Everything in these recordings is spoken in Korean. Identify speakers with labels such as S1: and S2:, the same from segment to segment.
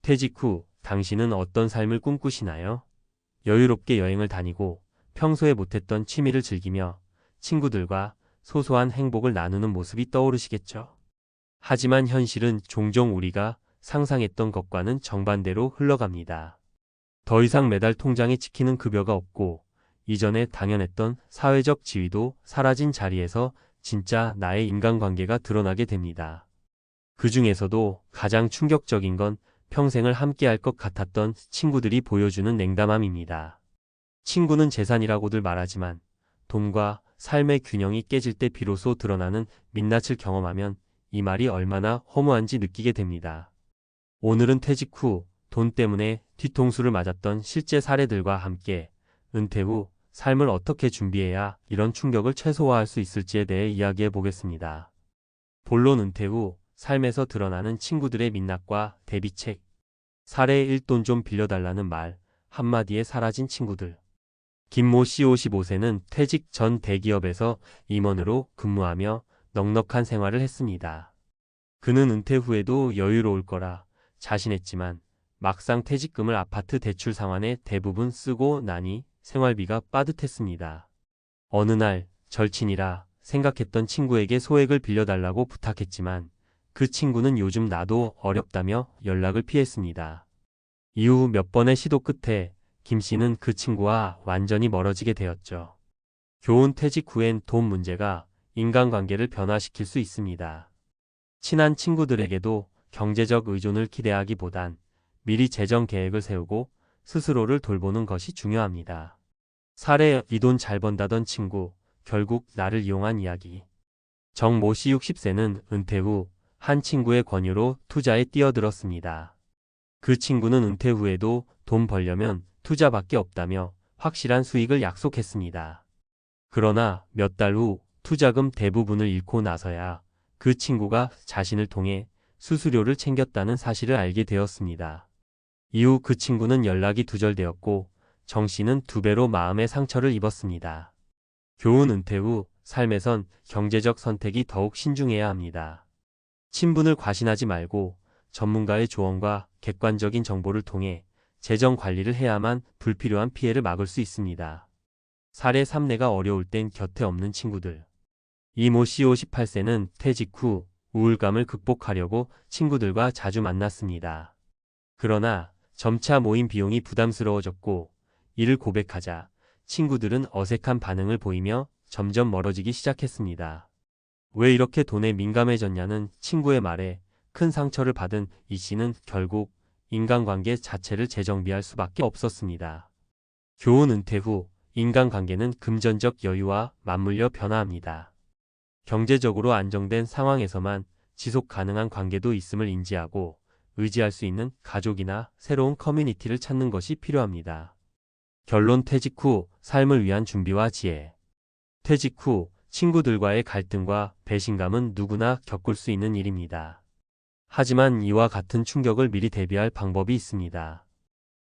S1: 퇴직 후 당신은 어떤 삶을 꿈꾸시나요? 여유롭게 여행을 다니고 평소에 못했던 취미를 즐기며 친구들과 소소한 행복을 나누는 모습이 떠오르시겠죠. 하지만 현실은 종종 우리가 상상했던 것과는 정반대로 흘러갑니다. 더 이상 매달 통장에 찍히는 급여가 없고 이전에 당연했던 사회적 지위도 사라진 자리에서 진짜 나의 인간관계가 드러나게 됩니다. 그 중에서도 가장 충격적인 건 평생을 함께할 것 같았던 친구들이 보여주는 냉담함입니다. 친구는 재산이라고들 말하지만 돈과 삶의 균형이 깨질 때 비로소 드러나는 민낯을 경험하면 이 말이 얼마나 허무한지 느끼게 됩니다. 오늘은 퇴직 후 돈 때문에 뒤통수를 맞았던 실제 사례들과 함께 은퇴 후 삶을 어떻게 준비해야 이런 충격을 최소화할 수 있을지에 대해 이야기해 보겠습니다. 본론 은퇴 후 삶에서 드러나는 친구들의 민낯과 대비책. 사례 1. 돈 좀 빌려달라는 말 한마디에 사라진 친구들. 김모 씨 55세는 퇴직 전 대기업에서 임원으로 근무하며 넉넉한 생활을 했습니다. 그는 은퇴 후에도 여유로울 거라 자신했지만 막상 퇴직금을 아파트 대출 상환에 대부분 쓰고 나니 생활비가 빠듯했습니다. 어느 날 절친이라 생각했던 친구에게 소액을 빌려달라고 부탁했지만 그 친구는 요즘 나도 어렵다며 연락을 피했습니다. 이후 몇 번의 시도 끝에 김 씨는 그 친구와 완전히 멀어지게 되었죠. 교훈 퇴직 후엔 돈 문제가 인간관계를 변화시킬 수 있습니다. 친한 친구들에게도 경제적 의존을 기대하기보단 미리 재정 계획을 세우고 스스로를 돌보는 것이 중요합니다. 사례 이 돈 잘 번다던 친구, 결국 나를 이용한 이야기. 정모 씨 60세는 은퇴 후 한 친구의 권유로 투자에 뛰어들었습니다. 그 친구는 은퇴 후에도 돈 벌려면 투자밖에 없다며 확실한 수익을 약속했습니다. 그러나 몇 달 후 투자금 대부분을 잃고 나서야 그 친구가 자신을 통해 수수료를 챙겼다는 사실을 알게 되었습니다. 이후 그 친구는 연락이 두절되었고 정 씨는 2배로 마음의 상처를 입었습니다. 교훈 은퇴 후 삶에선 경제적 선택이 더욱 신중해야 합니다. 친분을 과신하지 말고 전문가의 조언과 객관적인 정보를 통해 재정 관리를 해야만 불필요한 피해를 막을 수 있습니다. 사례 3. 내가 어려울 땐 곁에 없는 친구들. 이모 씨 58세는 퇴직 후 우울감을 극복하려고 친구들과 자주 만났습니다. 그러나 점차 모임 비용이 부담스러워졌고 이를 고백하자 친구들은 어색한 반응을 보이며 점점 멀어지기 시작했습니다. 왜 이렇게 돈에 민감해졌냐는 친구의 말에 큰 상처를 받은 이 씨는 결국 인간관계 자체를 재정비할 수밖에 없었습니다. 교훈 은퇴 후 인간관계는 금전적 여유와 맞물려 변화합니다. 경제적으로 안정된 상황에서만 지속 가능한 관계도 있음을 인지하고 의지할 수 있는 가족이나 새로운 커뮤니티를 찾는 것이 필요합니다. 결론 퇴직 후 삶을 위한 준비와 지혜. 퇴직 후 친구들과의 갈등과 배신감은 누구나 겪을 수 있는 일입니다. 하지만 이와 같은 충격을 미리 대비할 방법이 있습니다.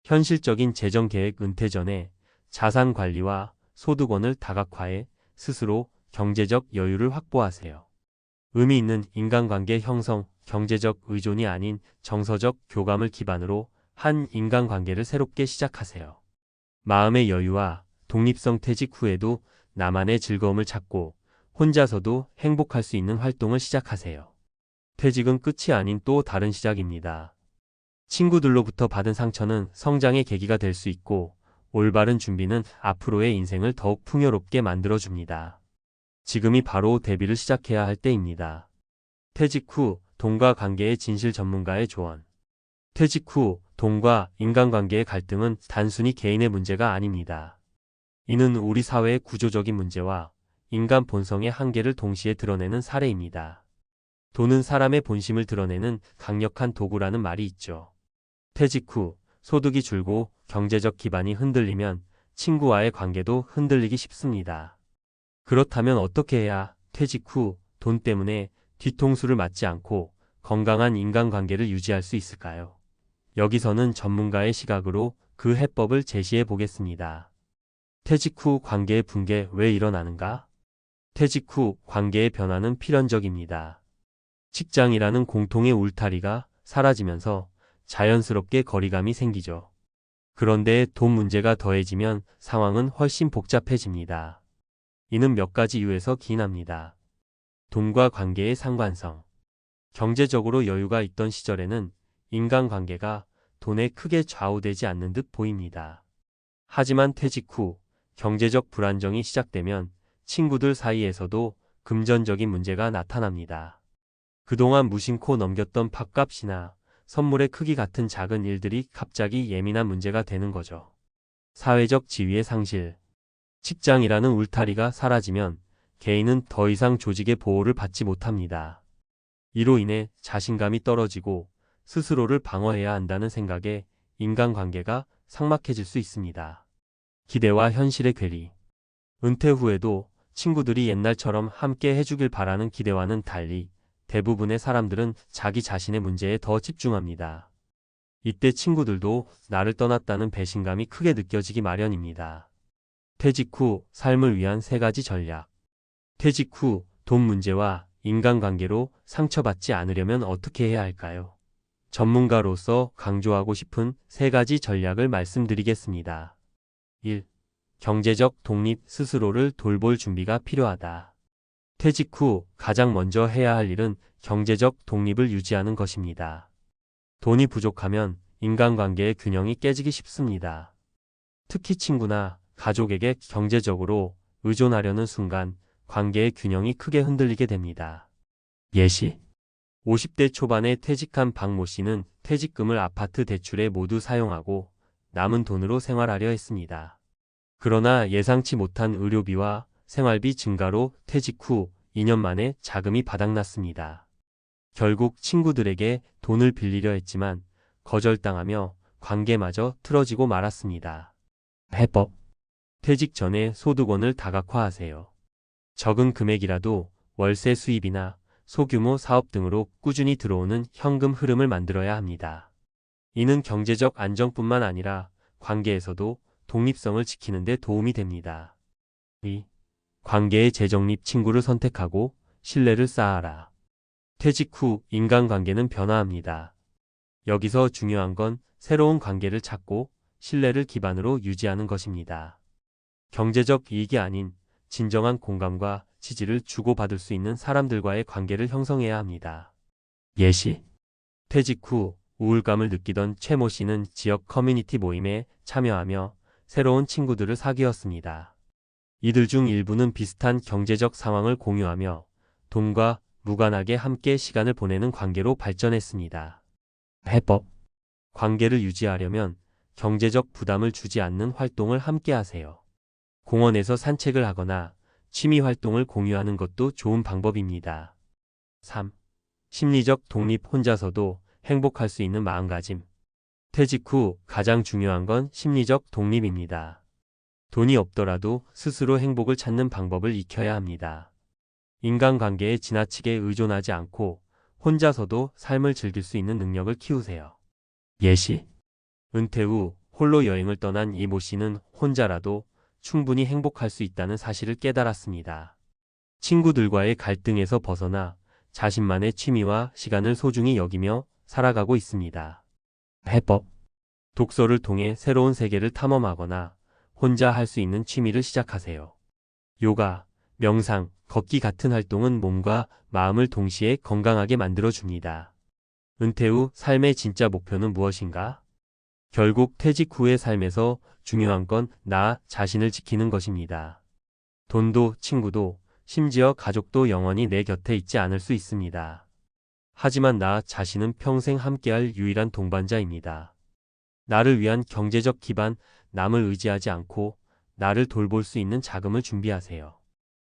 S1: 현실적인 재정 계획. 은퇴 전에 자산 관리와 소득원을 다각화해 스스로 경제적 여유를 확보하세요. 의미 있는 인간관계 형성, 경제적 의존이 아닌 정서적 교감을 기반으로 한 인간관계를 새롭게 시작하세요. 마음의 여유와 독립성. 퇴직 후에도 나만의 즐거움을 찾고 혼자서도 행복할 수 있는 활동을 시작하세요. 퇴직은 끝이 아닌 또 다른 시작입니다. 친구들로부터 받은 상처는 성장의 계기가 될 수 있고 올바른 준비는 앞으로의 인생을 더욱 풍요롭게 만들어줍니다. 지금이 바로 대비를 시작해야 할 때입니다. 퇴직 후 돈과 관계의 진실. 전문가의 조언. 퇴직 후 돈과 인간관계의 갈등은 단순히 개인의 문제가 아닙니다. 이는 우리 사회의 구조적인 문제와 인간 본성의 한계를 동시에 드러내는 사례입니다. 돈은 사람의 본심을 드러내는 강력한 도구라는 말이 있죠. 퇴직 후 소득이 줄고 경제적 기반이 흔들리면 친구와의 관계도 흔들리기 쉽습니다. 그렇다면 어떻게 해야 퇴직 후 돈 때문에 뒤통수를 맞지 않고 건강한 인간관계를 유지할 수 있을까요? 여기서는 전문가의 시각으로 그 해법을 제시해 보겠습니다. 퇴직 후 관계의 붕괴. 왜 일어나는가? 퇴직 후 관계의 변화는 필연적입니다. 직장이라는 공통의 울타리가 사라지면서 자연스럽게 거리감이 생기죠. 그런데 돈 문제가 더해지면 상황은 훨씬 복잡해집니다. 이는 몇 가지 이유에서 기인합니다. 돈과 관계의 상관성. 경제적으로 여유가 있던 시절에는 인간관계가 돈에 크게 좌우되지 않는 듯 보입니다. 하지만 퇴직 후 경제적 불안정이 시작되면 친구들 사이에서도 금전적인 문제가 나타납니다. 그동안 무심코 넘겼던 밥값이나 선물의 크기 같은 작은 일들이 갑자기 예민한 문제가 되는 거죠. 사회적 지위의 상실. 직장이라는 울타리가 사라지면 개인은 더 이상 조직의 보호를 받지 못합니다. 이로 인해 자신감이 떨어지고 스스로를 방어해야 한다는 생각에 인간관계가 삭막해질 수 있습니다. 기대와 현실의 괴리. 은퇴 후에도 친구들이 옛날처럼 함께 해주길 바라는 기대와는 달리 대부분의 사람들은 자기 자신의 문제에 더 집중합니다. 이때 친구들도 나를 떠났다는 배신감이 크게 느껴지기 마련입니다. 퇴직 후 삶을 위한 3가지 전략. 퇴직 후 돈 문제와 인간관계로 상처받지 않으려면 어떻게 해야 할까요? 전문가로서 강조하고 싶은 3가지 전략을 말씀드리겠습니다. 1. 경제적 독립. 스스로를 돌볼 준비가 필요하다. 퇴직 후 가장 먼저 해야 할 일은 경제적 독립을 유지하는 것입니다. 돈이 부족하면 인간관계의 균형이 깨지기 쉽습니다. 특히 친구나 가족에게 경제적으로 의존하려는 순간 관계의 균형이 크게 흔들리게 됩니다. 예시. 50대 초반에 퇴직한 박모 씨는 퇴직금을 아파트 대출에 모두 사용하고 남은 돈으로 생활하려 했습니다. 그러나 예상치 못한 의료비와 생활비 증가로 퇴직 후 2년 만에 자금이 바닥났습니다. 결국 친구들에게 돈을 빌리려 했지만 거절당하며 관계마저 틀어지고 말았습니다. 해법. 퇴직 전에 소득원을 다각화하세요. 적은 금액이라도 월세 수입이나 소규모 사업 등으로 꾸준히 들어오는 현금 흐름을 만들어야 합니다. 이는 경제적 안정뿐만 아니라 관계에서도 독립성을 지키는 데 도움이 됩니다. 2. 관계의 재정립. 친구를 선택하고 신뢰를 쌓아라. 퇴직 후 인간관계는 변화합니다. 여기서 중요한 건 새로운 관계를 찾고 신뢰를 기반으로 유지하는 것입니다. 경제적 이익이 아닌 진정한 공감과 지지를 주고받을 수 있는 사람들과의 관계를 형성해야 합니다. 예시. 퇴직 후 우울감을 느끼던 최모 씨는 지역 커뮤니티 모임에 참여하며 새로운 친구들을 사귀었습니다. 이들 중 일부는 비슷한 경제적 상황을 공유하며 돈과 무관하게 함께 시간을 보내는 관계로 발전했습니다. 해법. 관계를 유지하려면 경제적 부담을 주지 않는 활동을 함께 하세요. 공원에서 산책을 하거나 취미 활동을 공유하는 것도 좋은 방법입니다. 3. 심리적 독립. 혼자서도 행복할 수 있는 마음가짐. 퇴직 후 가장 중요한 건 심리적 독립입니다. 돈이 없더라도 스스로 행복을 찾는 방법을 익혀야 합니다. 인간관계에 지나치게 의존하지 않고 혼자서도 삶을 즐길 수 있는 능력을 키우세요. 예시. 은퇴 후 홀로 여행을 떠난 이모 씨는 혼자라도 충분히 행복할 수 있다는 사실을 깨달았습니다. 친구들과의 갈등에서 벗어나 자신만의 취미와 시간을 소중히 여기며 살아가고 있습니다. 해법. 독서를 통해 새로운 세계를 탐험하거나 혼자 할 수 있는 취미를 시작하세요. 요가, 명상, 걷기 같은 활동은 몸과 마음을 동시에 건강하게 만들어줍니다. 은퇴 후 삶의 진짜 목표는 무엇인가? 결국 퇴직 후의 삶에서 중요한 건 나 자신을 지키는 것입니다. 돈도 친구도 심지어 가족도 영원히 내 곁에 있지 않을 수 있습니다. 하지만 나 자신은 평생 함께할 유일한 동반자입니다. 나를 위한 경제적 기반. 남을 의지하지 않고 나를 돌볼 수 있는 자금을 준비하세요.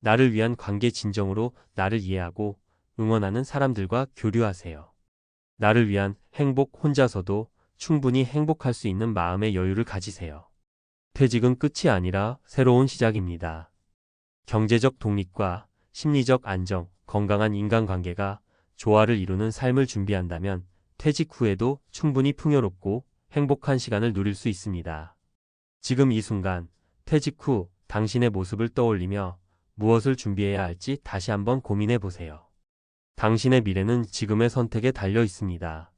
S1: 나를 위한 관계. 진정으로 나를 이해하고 응원하는 사람들과 교류하세요. 나를 위한 행복. 혼자서도 충분히 행복할 수 있는 마음의 여유를 가지세요. 퇴직은 끝이 아니라 새로운 시작입니다. 경제적 독립과 심리적 안정, 건강한 인간관계가 조화를 이루는 삶을 준비한다면 퇴직 후에도 충분히 풍요롭고 행복한 시간을 누릴 수 있습니다. 지금 이 순간 퇴직 후 당신의 모습을 떠올리며 무엇을 준비해야 할지 다시 한번 고민해 보세요. 당신의 미래는 지금의 선택에 달려 있습니다.